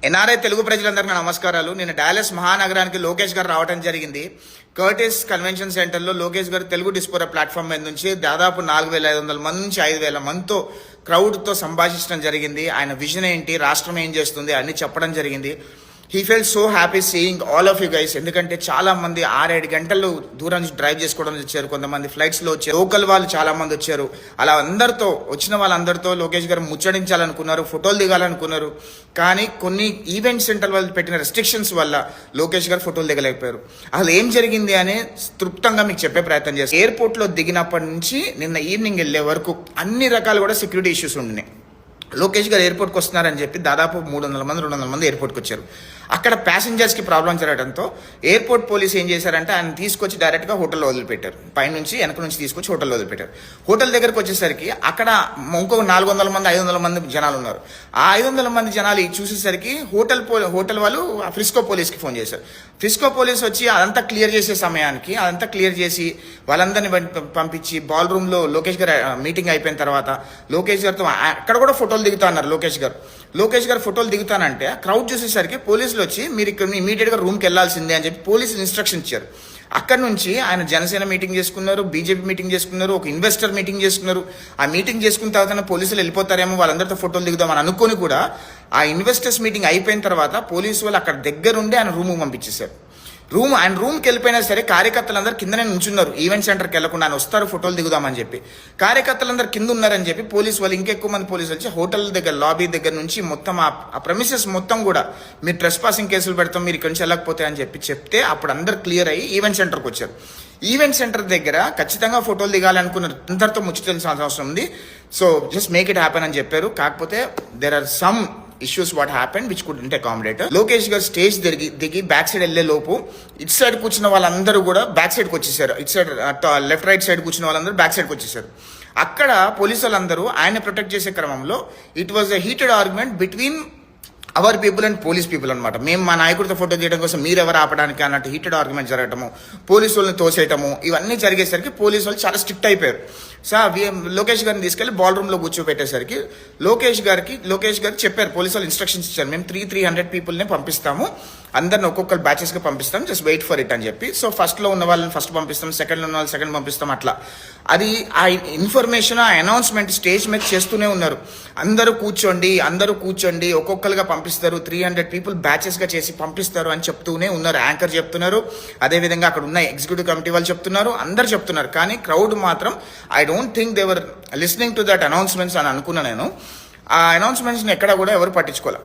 NRI Telugu ప్రజలందరికీ నమస్కారాలు. నేను డాలస్ మహానగరానికి లోకేష్ గారు రావడం జరిగింది. కర్టిస్ కన్వెన్షన్ సెంటర్లో లోకేష్ గారు తెలుగు డిస్పోరా ప్లాట్ఫామ్ మీద నుంచి దాదాపు 4,500 మంది నుంచి 5,000 మందితో క్రౌడ్తో సంభాషించడం జరిగింది. ఆయన విజన్ ఏంటి, రాష్ట్రం ఏం చేస్తుంది అన్ని చెప్పడం జరిగింది. He fell so happy seeing all of you guys. ఎందుకంటే చాలా మంది 6-7 గంటలు దూరం నుంచి డ్రైవ్ చేసుకోవడం వచ్చారు, కొంతమంది ఫ్లైట్స్లో వచ్చారు, లోకల్ వాళ్ళు చాలా మంది వచ్చారు. అలా అందరితో వచ్చిన వాళ్ళందరితో లోకేష్ గారు ముచ్చడించాలనుకున్నారు, ఫోటోలు దిగాలనుకున్నారు. కానీ కొన్ని ఈవెంట్ సెంటర్ వాళ్ళు పెట్టిన రెస్ట్రిక్షన్స్ వల్ల లోకేష్ గారు ఫోటోలు దిగలేకపోయారు. అసలు ఏం జరిగింది అని తృప్తంగా మీకు చెప్పే ప్రయత్నం చేస్తారు. ఎయిర్పోర్ట్లో దిగినప్పటి నుంచి నిన్న ఈవినింగ్ వెళ్ళే వరకు అన్ని రకాలు కూడా సెక్యూరిటీ ఇష్యూస్ ఉండినాయి. లోకేష్ గారు ఎయిర్పోర్ట్కి వస్తున్నారని చెప్పి దాదాపు 300 మంది 200 మంది ఎయిర్పోర్ట్కి వచ్చారు. అక్కడ ప్యాసింజర్స్కి ప్రాబ్లం జరగడంతో ఎయిర్పోర్ట్ పోలీస్ ఏం చేశారంటే ఆయన తీసుకొచ్చి డైరెక్ట్గా హోటల్లో వదిలిపెట్టారు. పైనుంచి వెనక నుంచి తీసుకొచ్చి హోటల్లో వదిలిపెట్టారు. హోటల్ దగ్గరకు వచ్చేసరికి అక్కడ ఇంకొక 400 మంది 500 మంది జనాలు ఉన్నారు. ఆ 500 మంది జనాలు చూసేసరికి హోటల్ వాళ్ళు ఫ్రిస్కో పోలీస్కి ఫోన్ చేశారు. ఫ్రిస్కో పోలీస్ వచ్చి అదంతా క్లియర్ చేసే సమయానికి అదంతా క్లియర్ చేసి వాళ్ళందరినీ పంపించి బాల్ రూమ్లో లోకేష్ గారు మీటింగ్ అయిపోయిన తర్వాత లోకేష్ గారితో అక్కడ కూడా ఫోటోలు దిగుతా అన్నారు. లోకేష్ గారు ఫోటోలు దిగుతానంటే క్రౌడ్ చూసేసరికి పోలీసులు వచ్చి మీరు ఇక్కడ ఇమీడియట్గా రూమ్కి వెళ్లాల్సిందే అని చెప్పి పోలీసులు ఇన్స్ట్రక్షన్ ఇచ్చారు. అక్కడ నుంచి ఆయన జనసేన మీటింగ్ చేసుకున్నారు, బీజేపీ మీటింగ్ చేసుకున్నారు, ఒక ఇన్వెస్టర్ మీటింగ్ చేసుకున్నారు. ఆ మీటింగ్ చేసుకున్న తర్వాత పోలీసులు వెళ్ళిపోతారేమో, వాళ్ళందరితో ఫోటోలు దిగుదామని అనుకొని కూడా ఆ ఇన్వెస్టర్స్ మీటింగ్ అయిపోయిన తర్వాత పోలీసు వాళ్ళు అక్కడ దగ్గరుండి ఆయన రూమ్కి పంపించేశారు. ఆయన రూమ్కి వెళ్ళిపోయినా సరే కార్యకర్తలందరూ కిందనే నుంచున్నారు. ఈవెంట్ సెంటర్కి వెళ్లకుండా ఆయన వస్తారు ఫోటోలు దిగుదామని చెప్పి కార్యకర్తలందరూ కింద ఉన్నారని చెప్పి పోలీసు వాళ్ళు ఇంకెక్కువ మంది పోలీసులు వచ్చి హోటల్ దగ్గర లాబీ దగ్గర నుంచి మొత్తం ఆ ప్రెమిసెస్ మొత్తం కూడా మీరు ట్రెస్ పాసింగ్ కేసులు పెడతాం, మీరు ఇక్కడి నుంచి వెళ్ళకపోతే అని చెప్తే అప్పుడు అందరు క్లియర్ అయ్యి ఈవెంట్ సెంటర్కి వచ్చారు. ఈవెంట్ సెంటర్ దగ్గర ఖచ్చితంగా ఫోటోలు దిగాలనుకున్నారు. అందరితో ముచ్చటించాల్సిన అవసరం ఉంది. So just make it happen అని చెప్పారు. కాకపోతే there are some issues what happen which could accommodate. Lokesh garu stage దిగి బ్యాక్ సైడ్ వెళ్లే లోపు ఇటు సైడ్ కూర్చున్న వాళ్ళందరూ కూడా బ్యాక్ సైడ్కి వచ్చేసారు. ఇటు సైడ్ లెఫ్ట్ రైట్ సైడ్ కూర్చున్న వాళ్ళందరూ బ్యాక్ సైడ్కి వచ్చేసారు. అక్కడ పోలీసు వాళ్ళందరూ ఆయన ప్రొటెక్ట్ చేసే క్రమంలో it was a heated argument between our people and police people అనమాట. మేము మా నాయకుడితో ఫోటో తీయడం కోసం మీరెవరు ఆపడానికి అన్నట్టు హీటెడ్ ఆర్గ్యుమెంట్ జరగటము, పోలీసు వాళ్ళని తోసేయటము, ఇవన్నీ జరిగేసరికి పోలీసు వాళ్ళు చాలా స్ట్రిక్ట్ అయిపోయారు. లోకేష్ గారిని తీసుకెళ్లి బాల్ రూమ్ లో కూర్చోబెట్టేసరికి లోకేష్ గారు చెప్పారు, పోలీసు వాళ్ళు ఇన్స్ట్రక్షన్స్ ఇచ్చారు, మేము 300 పీపుల్ని పంపిస్తాము, అందరిని ఒక్కొక్కరు బ్యాచెస్గా పంపిస్తాం, జస్ట్ వెయిట్ ఫర్ ఇట్ అని చెప్పి. సో ఫస్ట్లో ఉన్న వాళ్ళని ఫస్ట్ పంపిస్తాం, సెకండ్లో ఉన్న వాళ్ళు సెకండ్ పంపిస్తాం. అట్లా అది ఆ ఇన్ఫర్మేషన్ ఆ అనౌన్స్మెంట్ స్టేజ్ మీద చేస్తూనే ఉన్నారు. అందరూ కూర్చోండి ఒక్కొక్కరుగా పంపిస్తారు, 300 పీపుల్ బ్యాచెస్గా చేసి పంపిస్తారు అని చెప్తూనే ఉన్నారు. యాంకర్ చెప్తున్నారు, అదేవిధంగా అక్కడ ఉన్న ఎగ్జిక్యూటివ్ కమిటీ వాళ్ళు చెప్తున్నారు, అందరు చెప్తున్నారు. కానీ క్రౌడ్ మాత్రం I don't think they're listening to that announcements అని అనుకున్నా నేను. ఆ అనౌన్స్మెంట్స్ని ఎక్కడ కూడా ఎవరు పట్టించుకోవాలి.